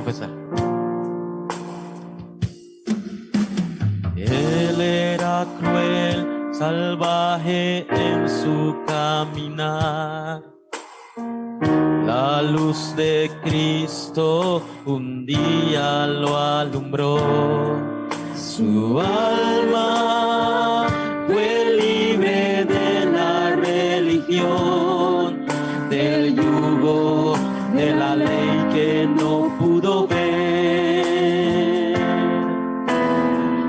empezar. Él era cruel, salvaje en su caminar. La luz de Cristo un día lo alumbró. Su alma fue libre de la religión, del yugo de la ley que no pudo ver.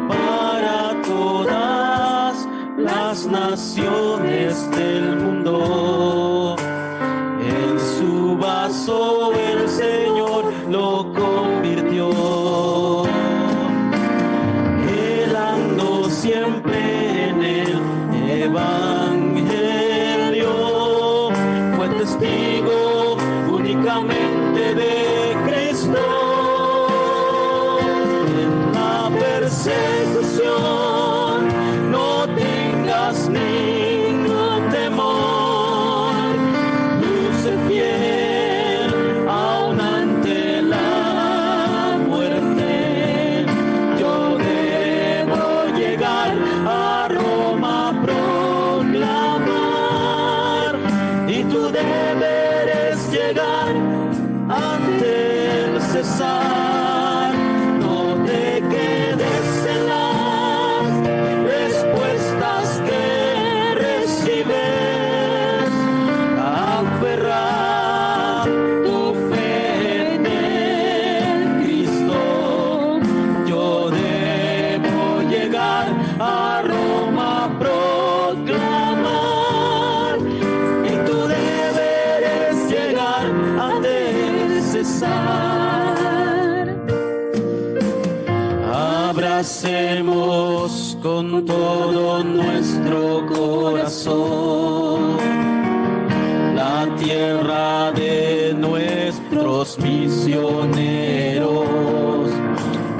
Para todas las naciones del mundo, en su vaso el Señor lo convirtió. Él andó siempre en el Evangelio, fue testigo únicamente de Cristo. En la persecución no tengas ningún temor, luce fiel aún ante la muerte. Yo debo llegar a Roma a proclamar, y tú deberes llegar ante el César. No te quedes en las respuestas que recibes, aferra tu fe en el Cristo. Yo debo llegar a Roma a proclamar, y tú deberes llegar ante el César. Abracemos con todo nuestro corazón la tierra de nuestros misioneros.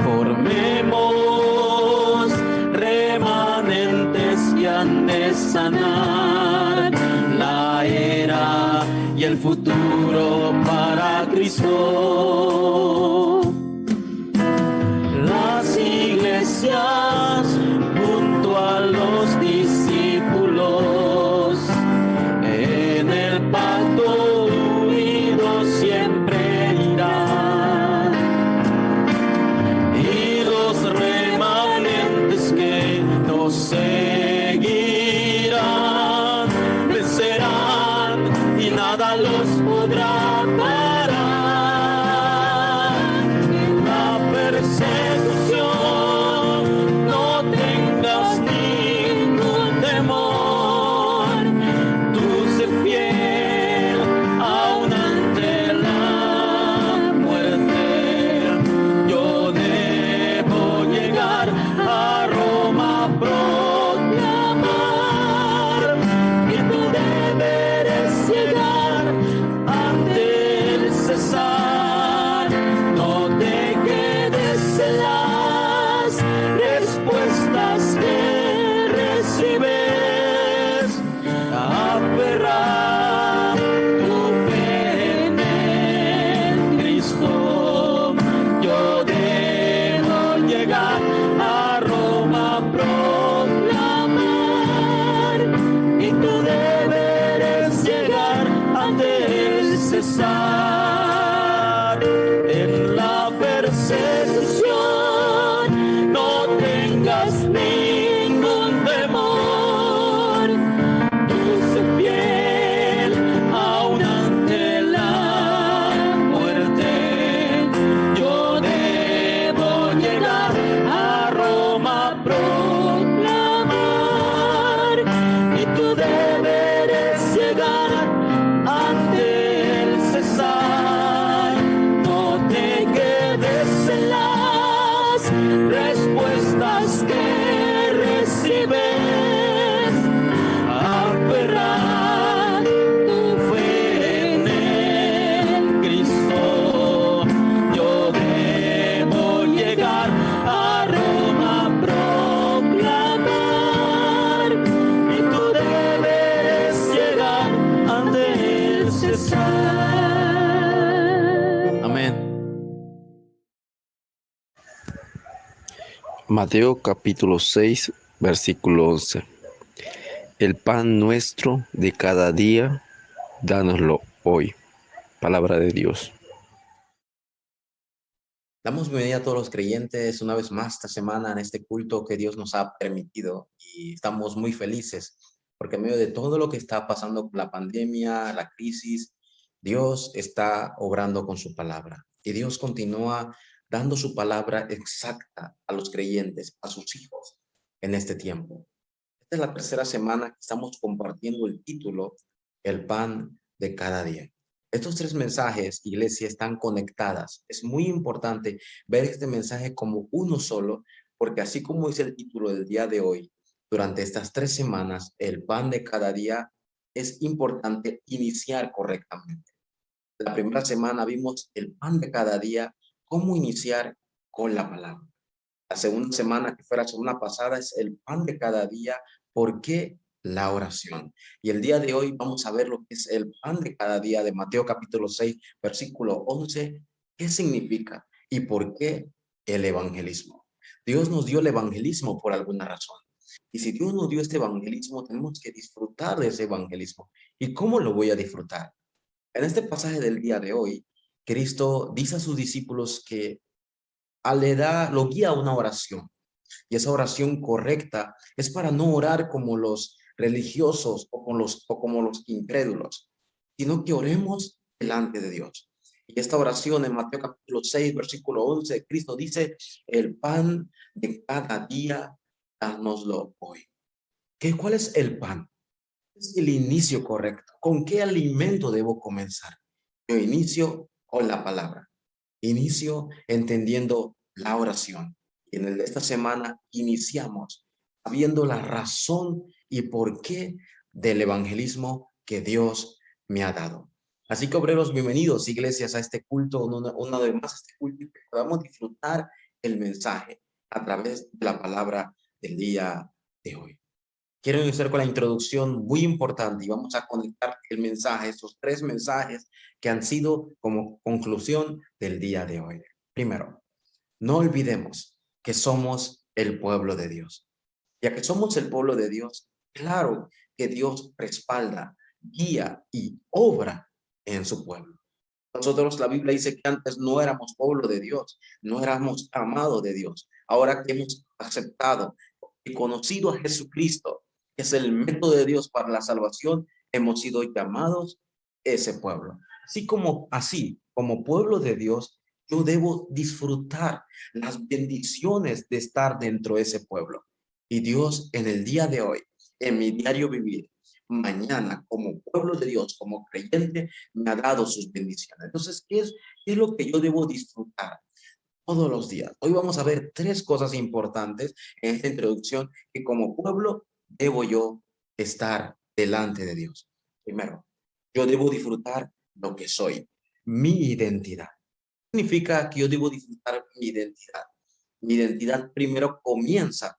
Formemos remanentes que han de sanar la era y el futuro para Cristo. Las iglesias junto a los discípulos en el pacto unidos siempre irán, y los remanentes que nos seguirán vencerán y nada los podrá parar. En la persecución no tengas ningún temor, tú sé fiel aún ante la muerte. Yo debo llegar a Roma a proclamar, y tú deberes llegar ante el César. No te quedes en las respuestas que recibes, aferra tu fe en el Cristo. Yo debo llegar a Roma a proclamar, y tú deberes llegar ante el César. En la persecución no tengas ningún temor, tú sé fiel aún ante la muerte. Yo debo llegar a Roma a proclamar, y tú deberes llegar ante el César. No te quedes en las respuestas que Mateo capítulo 6, versículo 11. El pan nuestro de cada día, dánoslo hoy. Palabra de Dios. Damos bienvenida a todos los creyentes una vez más esta semana en este culto que Dios nos ha permitido y estamos muy felices porque en medio de todo lo que está pasando con la pandemia, la crisis, Dios está obrando con su palabra y Dios continúa dando su palabra exacta a los creyentes, a sus hijos en este tiempo. Esta es la tercera semana que estamos compartiendo el título, El pan de cada día. Estos tres mensajes, iglesia, están conectadas. Es muy importante ver este mensaje como uno solo, porque así como dice el título del día de hoy, durante estas 3 semanas, el pan de cada día, es importante iniciar correctamente. La primera semana vimos el pan de cada día, cómo iniciar con la palabra. La segunda semana, que fue la semana pasada, es el pan de cada día. ¿Por qué? La oración. Y el día de hoy vamos a ver lo que es el pan de cada día de Mateo capítulo 6, versículo 11. ¿Qué significa? ¿Y por qué el evangelismo? Dios nos dio el evangelismo por alguna razón. Y si Dios nos dio este evangelismo, tenemos que disfrutar de ese evangelismo. ¿Y cómo lo voy a disfrutar? En este pasaje del día de hoy, Cristo dice a sus discípulos que lo guía a una oración. Y esa oración correcta es para no orar como los religiosos o como los incrédulos, sino que oremos delante de Dios. Y esta oración en Mateo capítulo 6, versículo 11, Cristo dice, el pan de cada día, dánoslo hoy. ¿Cuál es el pan? Es el inicio correcto. ¿Con qué alimento debo comenzar? Yo inicio con la palabra. Inicio entendiendo la oración. Y en esta semana iniciamos sabiendo la razón y por qué del evangelismo que Dios me ha dado. Así que obreros, bienvenidos iglesias a este culto, una vez más a este culto, y que podamos disfrutar el mensaje a través de la palabra del día de hoy. Quiero iniciar con la introducción muy importante y vamos a conectar el mensaje, estos 3 mensajes que han sido como conclusión del día de hoy. Primero, no olvidemos que somos el pueblo de Dios. Ya que somos el pueblo de Dios, claro que Dios respalda, guía y obra en su pueblo. Nosotros, la Biblia dice que antes no éramos pueblo de Dios, no éramos amados de Dios. Ahora que hemos aceptado y conocido a Jesucristo, que es el método de Dios para la salvación, hemos sido llamados ese pueblo. Así como pueblo de Dios, yo debo disfrutar las bendiciones de estar dentro de ese pueblo. Y Dios en el día de hoy, en mi diario vivir, mañana como pueblo de Dios, como creyente, me ha dado sus bendiciones. Entonces, ¿qué es lo que yo debo disfrutar todos los días? Hoy vamos a ver 3 cosas importantes en esta introducción que como pueblo debo yo estar delante de Dios. Primero, yo debo disfrutar lo que soy, mi identidad. Significa que yo debo disfrutar mi identidad. Mi identidad primero comienza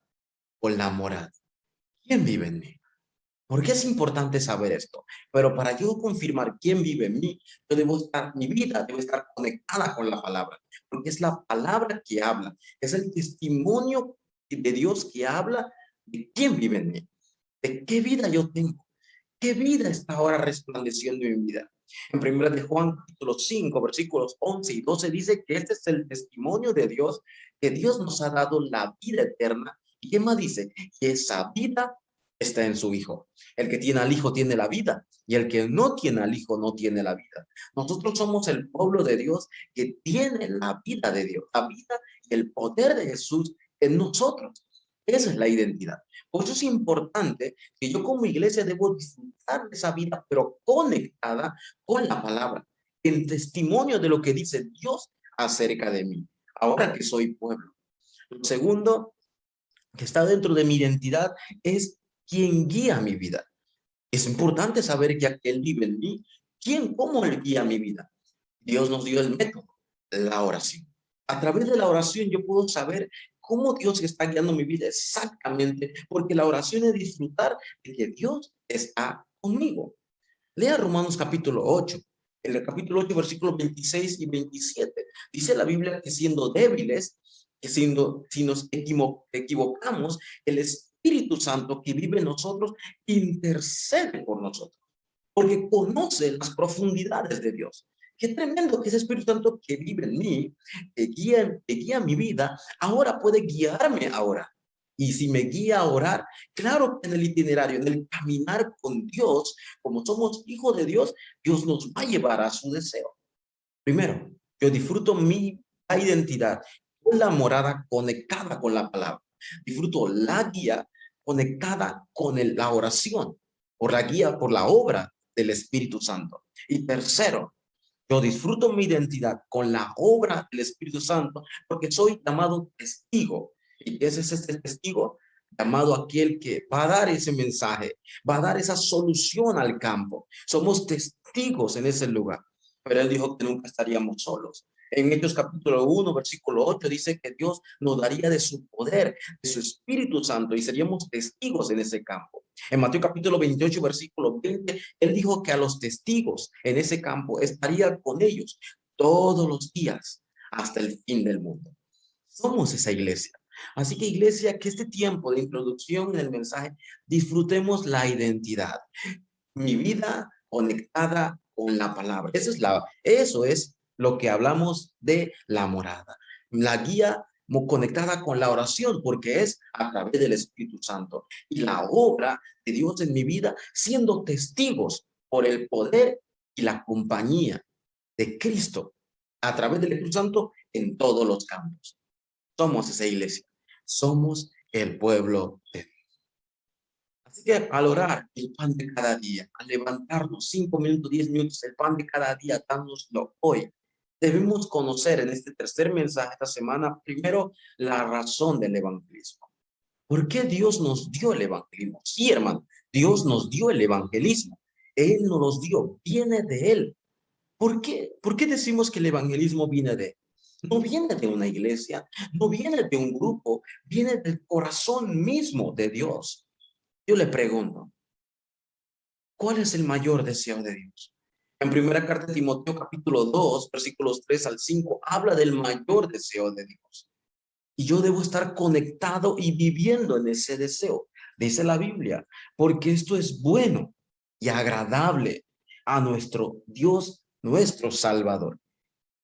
con la moral. ¿Quién vive en mí? ¿Por qué es importante saber esto? Pero para yo confirmar quién vive en mí, mi vida debe estar conectada con la palabra, porque es la palabra que habla, es el testimonio de Dios que habla de quién vive en mí, de qué vida yo tengo, qué vida está ahora resplandeciendo en mi vida. En 1 de Juan, capítulo 5, versículos 11 y 12 dice que este es el testimonio de Dios, que Dios nos ha dado la vida eterna. ¿Y qué más dice? Que esa vida está en su Hijo. El que tiene al Hijo tiene la vida, y el que no tiene al Hijo no tiene la vida. Nosotros somos el pueblo de Dios que tiene la vida de Dios, la vida y el poder de Jesús en nosotros. Esa es la identidad. Por eso es importante que yo como iglesia debo disfrutar de esa vida, pero conectada con la palabra, en testimonio de lo que dice Dios acerca de mí, ahora que soy pueblo. Lo segundo que está dentro de mi identidad es quien guía mi vida. Es importante saber que Él vive en mí. ¿Cómo Él guía mi vida? Dios nos dio el método, la oración. A través de la oración yo puedo saber cómo Dios está guiando mi vida exactamente, porque la oración es disfrutar de que Dios está conmigo. Lea Romanos capítulo 8. En el capítulo 8, versículos 26 y 27. Dice la Biblia que siendo débiles, que si nos equivocamos, el Espíritu Santo que vive en nosotros intercede por nosotros, porque conoce las profundidades de Dios. Qué tremendo que ese Espíritu Santo que vive en mí, que guía mi vida, ahora puede guiarme ahora. Y si me guía a orar, claro que en el itinerario, en el caminar con Dios, como somos hijos de Dios, Dios nos va a llevar a su deseo. Primero, yo disfruto mi identidad con la morada conectada con la palabra. Disfruto la guía conectada con la oración, por la guía, por la obra del Espíritu Santo. Y tercero, yo disfruto mi identidad con la obra del Espíritu Santo porque soy llamado testigo. ¿Y qué es ese testigo? Llamado aquel que va a dar ese mensaje, va a dar esa solución al campo. Somos testigos en ese lugar. Pero él dijo que nunca estaríamos solos. En Hechos capítulo 1, versículo 8, dice que Dios nos daría de su poder, de su Espíritu Santo, y seríamos testigos en ese campo. En Mateo capítulo 28, versículo 20, él dijo que a los testigos en ese campo estaría con ellos todos los días hasta el fin del mundo. Somos esa iglesia. Así que iglesia, que este tiempo de introducción en el mensaje, disfrutemos la identidad. Mi vida conectada con la palabra. Eso es lo que hablamos de la morada. La guía conectada con la oración, porque es a través del Espíritu Santo. Y la obra de Dios en mi vida, siendo testigos por el poder y la compañía de Cristo a través del Espíritu Santo en todos los campos. Somos esa iglesia. Somos el pueblo de Dios. Así que al orar el pan de cada día, al levantarnos 5 minutos, 10 minutos, el pan de cada día, dánoslo hoy, debemos conocer en este tercer mensaje esta semana, primero, la razón del evangelismo. ¿Por qué Dios nos dio el evangelismo? Sí, hermano, Dios nos dio el evangelismo. Él nos los dio, viene de Él. ¿Por qué? ¿Por qué decimos que el evangelismo viene de Él? No viene de una iglesia, no viene de un grupo, viene del corazón mismo de Dios. Yo le pregunto, ¿cuál es el mayor deseo de Dios? En primera carta de Timoteo, capítulo 2, versículos 3 al 5, habla del mayor deseo de Dios. Y yo debo estar conectado y viviendo en ese deseo, dice la Biblia, porque esto es bueno y agradable a nuestro Dios, nuestro Salvador.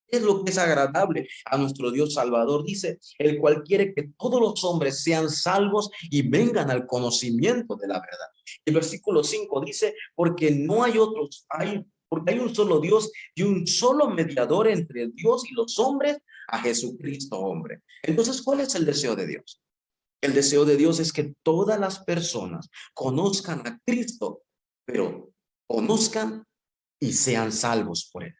Es lo que es agradable a nuestro Dios Salvador, dice, el cual quiere que todos los hombres sean salvos y vengan al conocimiento de la verdad. El versículo 5 dice, porque no hay otros, porque hay un solo Dios y un solo mediador entre Dios y los hombres, a Jesucristo hombre. Entonces, ¿cuál es el deseo de Dios? El deseo de Dios es que todas las personas conozcan a Cristo, pero conozcan y sean salvos por él.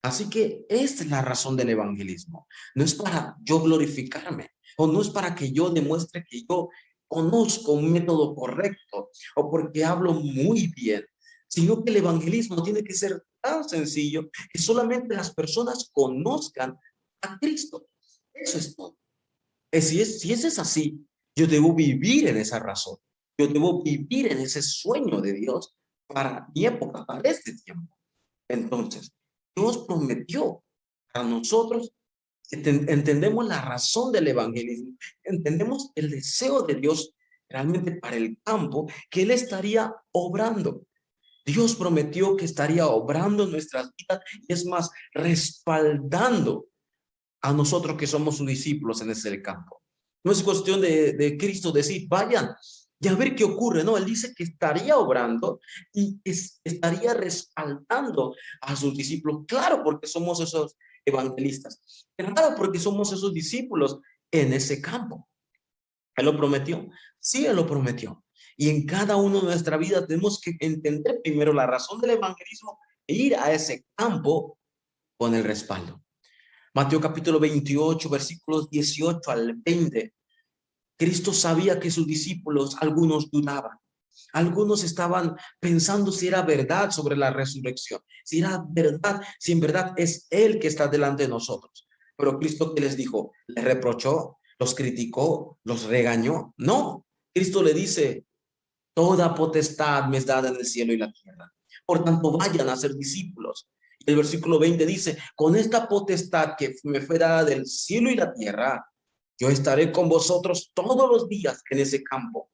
Así que esta es la razón del evangelismo. No es para yo glorificarme, o no es para que yo demuestre que yo conozco un método correcto, o porque hablo muy bien, sino que el evangelismo tiene que ser tan sencillo que solamente las personas conozcan a Cristo. Eso es todo. Si eso es así, yo debo vivir en esa razón. Yo debo vivir en ese sueño de Dios para mi época, para este tiempo. Entonces, Dios prometió a nosotros, entendemos la razón del evangelismo, entendemos el deseo de Dios realmente para el campo, que Él estaría obrando. Dios prometió que estaría obrando en nuestras vidas y es más, respaldando a nosotros que somos sus discípulos en ese campo. No es cuestión de Cristo decir, vayan y a ver qué ocurre. No, Él dice que estaría obrando y estaría respaldando a sus discípulos. Claro, porque somos esos evangelistas. Claro, porque somos esos discípulos en ese campo. Él lo prometió. Sí, Él lo prometió. Y en cada uno de nuestra vida tenemos que entender primero la razón del evangelismo e ir a ese campo con el respaldo. Mateo capítulo 28, versículos 18 al 20. Cristo sabía que sus discípulos, algunos dudaban. Algunos estaban pensando si era verdad sobre la resurrección, si era verdad, si en verdad es Él que está delante de nosotros. Pero Cristo, ¿qué les dijo? Les reprochó, los criticó, los regañó. No, Cristo le dice, toda potestad me es dada en el cielo y la tierra. Por tanto, vayan a ser discípulos. El versículo 20 dice, con esta potestad que me fue dada del cielo y la tierra, Yo estaré con vosotros todos los días en ese campo.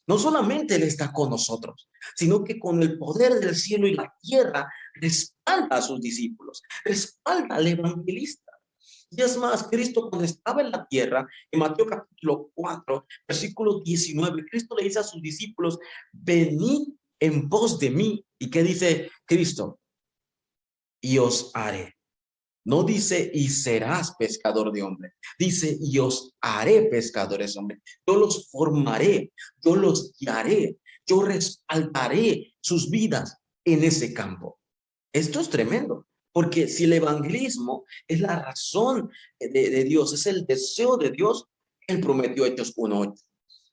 No solamente Él está con nosotros, sino que con el poder del cielo y la tierra respalda a sus discípulos, respalda al evangelista. Y es más, Cristo cuando estaba en la tierra, en Mateo capítulo 4, versículo 19, Cristo le dice a sus discípulos, venid en pos de mí. ¿Y qué dice Cristo? Y os haré. No dice, y serás pescador de hombres. Dice, y os haré pescadores de hombres. Yo los formaré, yo los guiaré, yo respaldaré sus vidas en ese campo. Esto es tremendo, porque si el evangelismo es la razón de Dios, es el deseo de Dios, Él prometió Hechos 1:8,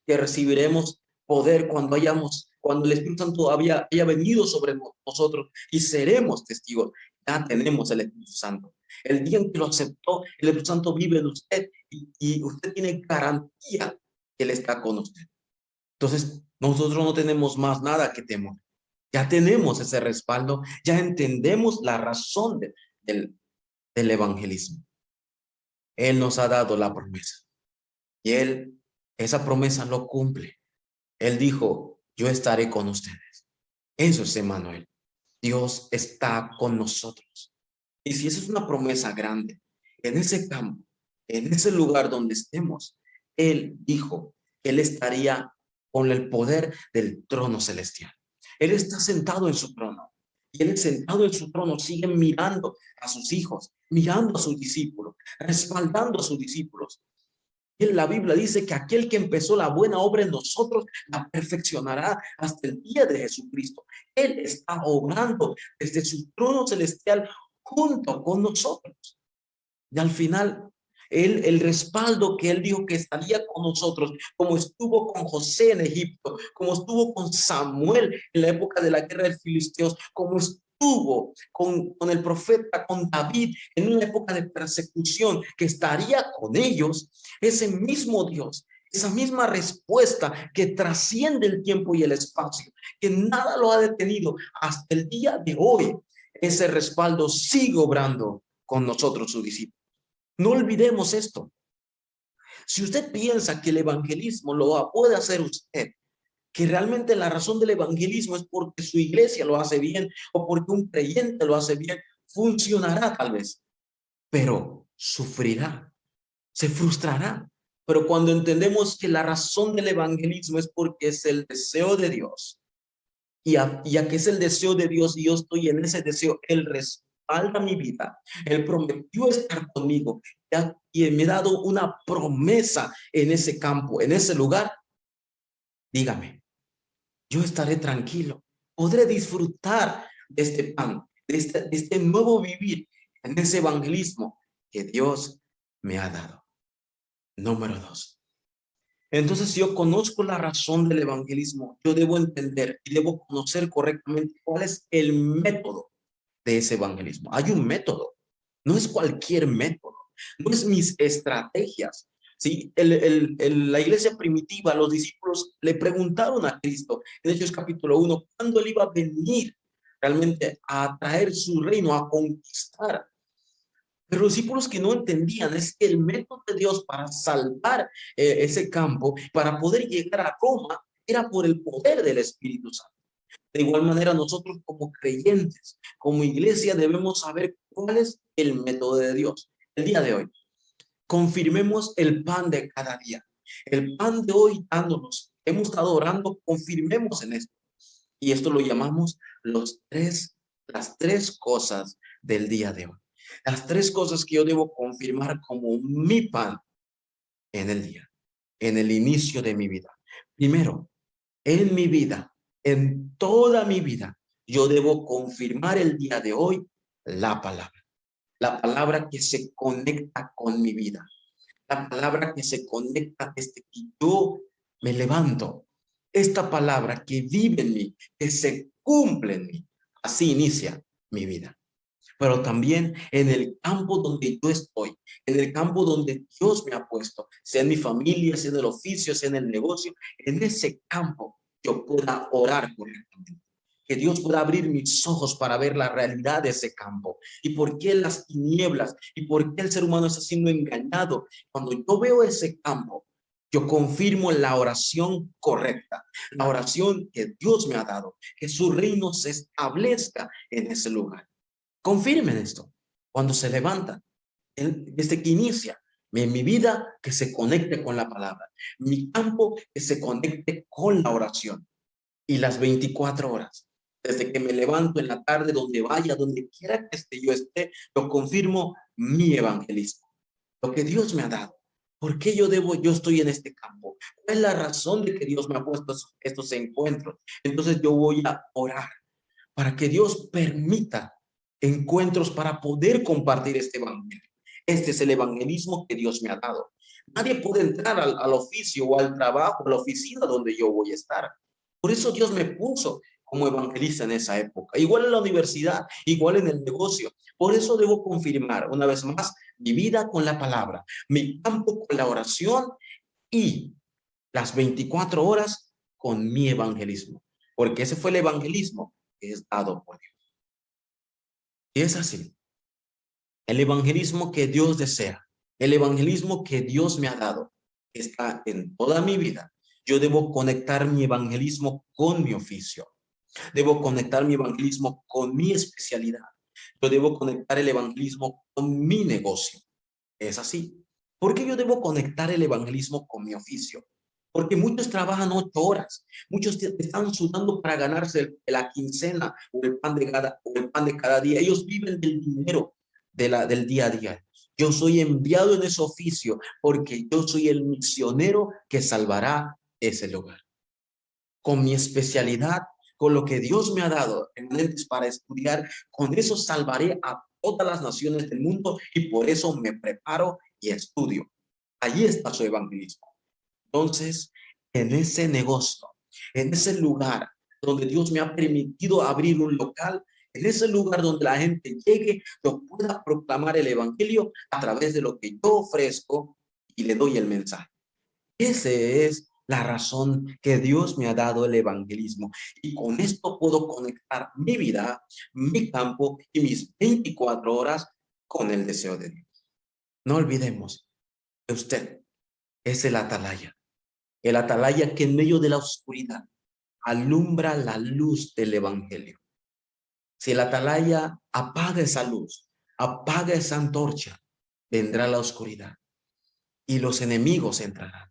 que recibiremos poder cuando el Espíritu Santo haya venido sobre nosotros y seremos testigos. Ya tenemos el Espíritu Santo. El día en que lo aceptó, el Espíritu Santo vive en usted y usted tiene garantía que Él está con usted. Entonces, nosotros no tenemos más nada que temor. Ya tenemos ese respaldo, ya entendemos la razón del evangelismo. Él nos ha dado la promesa y Él, esa promesa lo cumple. Él dijo, yo estaré con ustedes. Eso es Emmanuel. Dios está con nosotros. Y si esa es una promesa grande, en ese campo, en ese lugar donde estemos, Él dijo que Él estaría con el poder del trono celestial. Él está sentado en su trono. Y Él sentado en su trono sigue mirando a sus hijos, mirando a sus discípulos, respaldando a sus discípulos. En la Biblia dice que aquel que empezó la buena obra en nosotros la perfeccionará hasta el día de Jesucristo. Él está obrando desde su trono celestial junto con nosotros. Y al final, el respaldo que Él dijo que estaría con nosotros, como estuvo con José en Egipto, como estuvo con Samuel en la época de la guerra de Filisteos, como estuvo con el profeta, con David en una época de persecución, que estaría con ellos, ese mismo Dios, esa misma respuesta que trasciende el tiempo y el espacio, que nada lo ha detenido hasta el día de hoy, ese respaldo sigue obrando con nosotros, sus discípulos. No olvidemos esto. Si usted piensa que el evangelismo lo puede hacer usted, que realmente la razón del evangelismo es porque su iglesia lo hace bien o porque un creyente lo hace bien, funcionará tal vez, pero sufrirá, se frustrará. Pero cuando entendemos que la razón del evangelismo es porque es el deseo de Dios, y ya que es el deseo de Dios y yo estoy en ese deseo, Él respalda mi vida. Él prometió estar conmigo y me ha dado una promesa en ese campo, en ese lugar. Dígame, yo estaré tranquilo. Podré disfrutar de este pan, de este nuevo vivir en ese evangelismo que Dios me ha dado. Número 2. Entonces, si yo conozco la razón del evangelismo, yo debo entender y debo conocer correctamente cuál es el método de ese evangelismo. Hay un método, no es cualquier método, no es mis estrategias. ¿Sí? La iglesia primitiva, los discípulos le preguntaron a Cristo en Hechos capítulo 1, ¿cuándo Él iba a venir realmente a traer su reino, a conquistar? Pero los discípulos que no entendían es que el método de Dios para salvar ese campo, para poder llegar a Roma, era por el poder del Espíritu Santo. De igual manera, nosotros como creyentes, como iglesia, debemos saber cuál es el método de Dios. El día de hoy, confirmemos el pan de cada día. El pan de hoy dándonos, hemos estado orando, confirmemos en esto. Y esto lo llamamos las tres cosas del día de hoy. Las tres cosas que yo debo confirmar como mi pan en el día, en el inicio de mi vida. Primero, en mi vida, en toda mi vida, yo debo confirmar el día de hoy la palabra que se conecta con mi vida, la palabra que se conecta desde que yo me levanto, esta palabra que vive en mí, que se cumple en mí. Así inicia mi vida. Pero también en el campo donde yo estoy, en el campo donde Dios me ha puesto, sea en mi familia, sea en el oficio, sea en el negocio, en ese campo yo pueda orar correctamente. que Dios pueda abrir mis ojos para ver la realidad de ese campo y por qué las tinieblas y por qué el ser humano está siendo engañado. Cuando yo veo ese campo, yo confirmo la oración correcta, la oración que Dios me ha dado, que su reino se establezca en ese lugar. Confirmen esto. Cuando se levanta, desde que inicia, en mi vida que se conecte con la palabra, mi campo que se conecte con la oración y las 24 horas. Desde que me levanto en la tarde, donde vaya, donde quiera que yo esté, lo confirmo mi evangelismo, lo que Dios me ha dado. ¿Por qué yo estoy en este campo? ¿Cuál es la razón de que Dios me ha puesto estos encuentros? Entonces yo voy a orar para que Dios permita encuentros para poder compartir este evangelio. Este es el evangelismo que Dios me ha dado. Nadie puede entrar al oficio o al trabajo, a la oficina donde yo voy a estar. Por eso Dios me puso como evangelista en esa época. Igual en la universidad, igual en el negocio. Por eso debo confirmar una vez más mi vida con la palabra, mi campo con la oración y las 24 horas con mi evangelismo. Porque ese fue el evangelismo que es dado por Dios. Y es así. El evangelismo que Dios desea, el evangelismo que Dios me ha dado, está en toda mi vida. Yo debo conectar mi evangelismo con mi oficio. Debo conectar mi evangelismo con mi especialidad. Yo debo conectar el evangelismo con mi negocio. Es así. ¿Por qué yo debo conectar el evangelismo con mi oficio? Porque muchos trabajan 8 horas, muchos están sudando para ganarse la quincena o el pan de cada día. Ellos viven del dinero del día a día. Yo soy enviado en ese oficio porque yo soy el misionero que salvará ese lugar. Con mi especialidad, con lo que Dios me ha dado para estudiar, con eso salvaré a todas las naciones del mundo y por eso me preparo y estudio. Allí está su evangelismo. Entonces, en ese negocio, en ese lugar donde Dios me ha permitido abrir un local, en ese lugar donde la gente llegue, yo pueda proclamar el evangelio a través de lo que yo ofrezco y le doy el mensaje. Esa es la razón que Dios me ha dado el evangelismo. Y con esto puedo conectar mi vida, mi campo y mis 24 horas con el deseo de Dios. No olvidemos que usted es el atalaya. El atalaya que en medio de la oscuridad alumbra la luz del evangelio. Si el atalaya apaga esa luz, apaga esa antorcha, vendrá la oscuridad y los enemigos entrarán.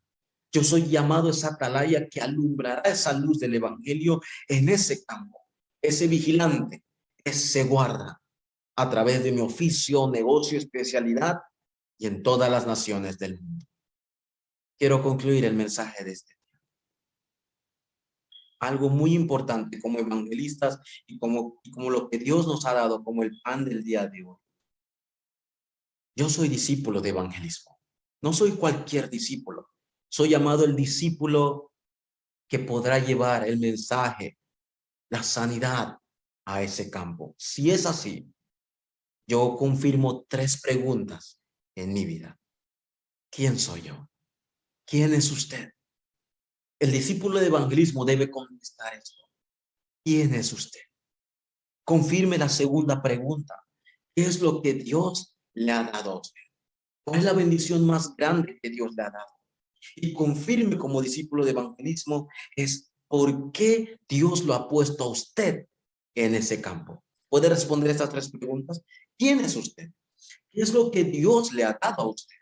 Yo soy llamado esa atalaya que alumbrará esa luz del evangelio en ese campo, ese vigilante, ese guarda, a través de mi oficio, negocio, especialidad y en todas las naciones del mundo. Quiero concluir el mensaje de este día. Algo muy importante como evangelistas y como lo que Dios nos ha dado como el pan del día de hoy. Yo soy discípulo de evangelismo. No soy cualquier discípulo. Soy llamado el discípulo que podrá llevar el mensaje, la sanidad a ese campo. Si es así, yo confirmo 3 preguntas en mi vida. ¿Quién soy yo? ¿Quién es usted? El discípulo de evangelismo debe contestar esto. ¿Quién es usted? Confirme la segunda pregunta. ¿Qué es lo que Dios le ha dado a usted? ¿Cuál es la bendición más grande que Dios le ha dado? Y confirme como discípulo de evangelismo es por qué Dios lo ha puesto a usted en ese campo. ¿Puede responder estas 3 preguntas? ¿Quién es usted? ¿Qué es lo que Dios le ha dado a usted?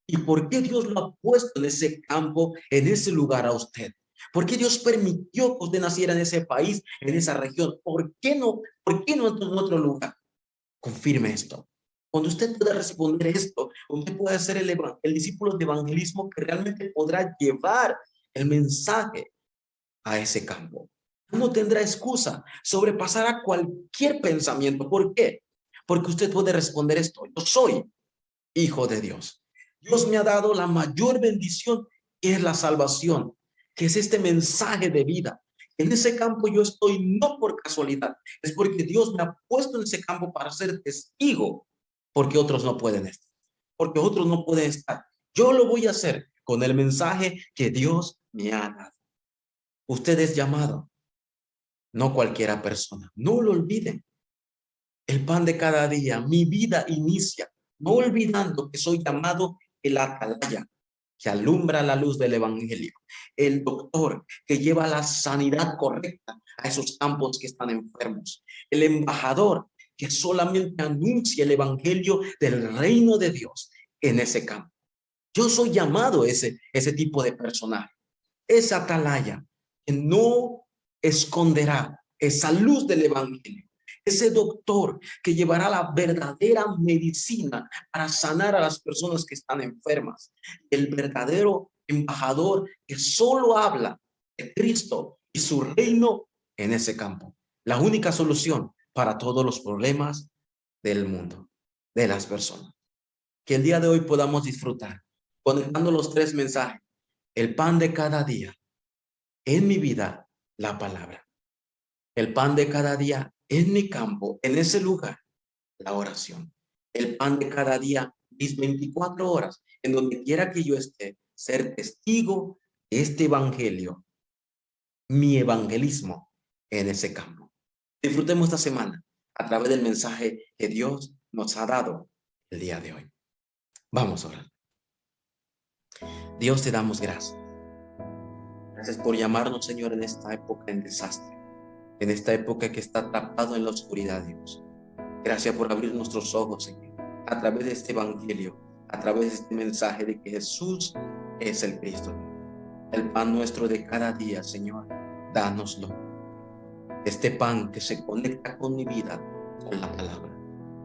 ¿Y por qué Dios lo ha puesto en ese campo, en ese lugar a usted? ¿Por qué Dios permitió que usted naciera en ese país, en esa región? ¿Por qué no en otro lugar? Confirme esto. Cuando usted pueda responder esto, usted puede ser el discípulo de evangelismo que realmente podrá llevar el mensaje a ese campo. No tendrá excusa, sobrepasará cualquier pensamiento. ¿Por qué? Porque usted puede responder esto. Yo soy hijo de Dios. Dios me ha dado la mayor bendición, que es la salvación, que es este mensaje de vida. En ese campo yo estoy no por casualidad, es porque Dios me ha puesto en ese campo para ser testigo, porque otros no pueden estar, porque otros no pueden estar. Yo lo voy a hacer con el mensaje que Dios me ha dado. Usted es llamado no cualquiera persona. No lo olviden. El pan de cada día, mi vida inicia, no olvidando que soy llamado el atalaya, que alumbra la luz del evangelio, el doctor que lleva la sanidad correcta a esos campos que están enfermos, el embajador que solamente anuncia el evangelio del reino de Dios en ese campo. Yo soy llamado ese tipo de personaje, esa atalaya que no esconderá esa luz del evangelio, ese doctor que llevará la verdadera medicina para sanar a las personas que están enfermas, el verdadero embajador que solo habla de Cristo y su reino en ese campo. La única solución para todos los problemas del mundo, de las personas. Que el día de hoy podamos disfrutar, conectando los tres mensajes: el pan de cada día, en mi vida, la palabra; el pan de cada día en mi campo, en ese lugar, la oración; el pan de cada día, mis 24 horas, en donde quiera que yo esté, ser testigo de este evangelio, mi evangelismo en ese campo. Disfrutemos esta semana a través del mensaje que Dios nos ha dado el día de hoy. Vamos a orar. Dios, te damos gracias. Gracias por llamarnos, Señor, en esta época en desastre, en esta época que está atrapado en la oscuridad, Dios. Gracias por abrir nuestros ojos, Señor, a través de este evangelio, a través de este mensaje de que Jesús es el Cristo. El pan nuestro de cada día, Señor, dánoslo. Este pan que se conecta con mi vida, con la palabra.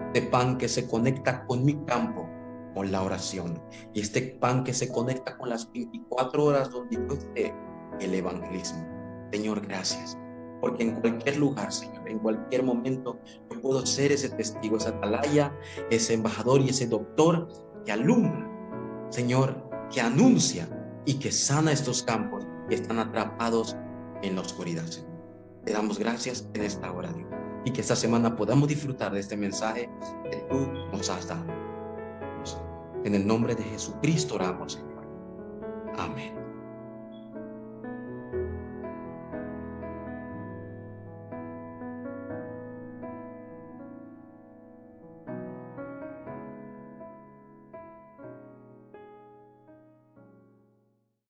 Este pan que se conecta con mi campo, con la oración. Y este pan que se conecta con las 24 horas donde yo esté, el evangelismo. Señor, gracias. Porque en cualquier lugar, Señor, en cualquier momento, yo puedo ser ese testigo, esa atalaya, ese embajador y ese doctor que alumbra, Señor, que anuncia y que sana estos campos que están atrapados en la oscuridad, Señor. Te damos gracias en esta hora, Dios, y que esta semana podamos disfrutar de este mensaje que tú nos has dado. En el nombre de Jesucristo oramos, Señor. Amén.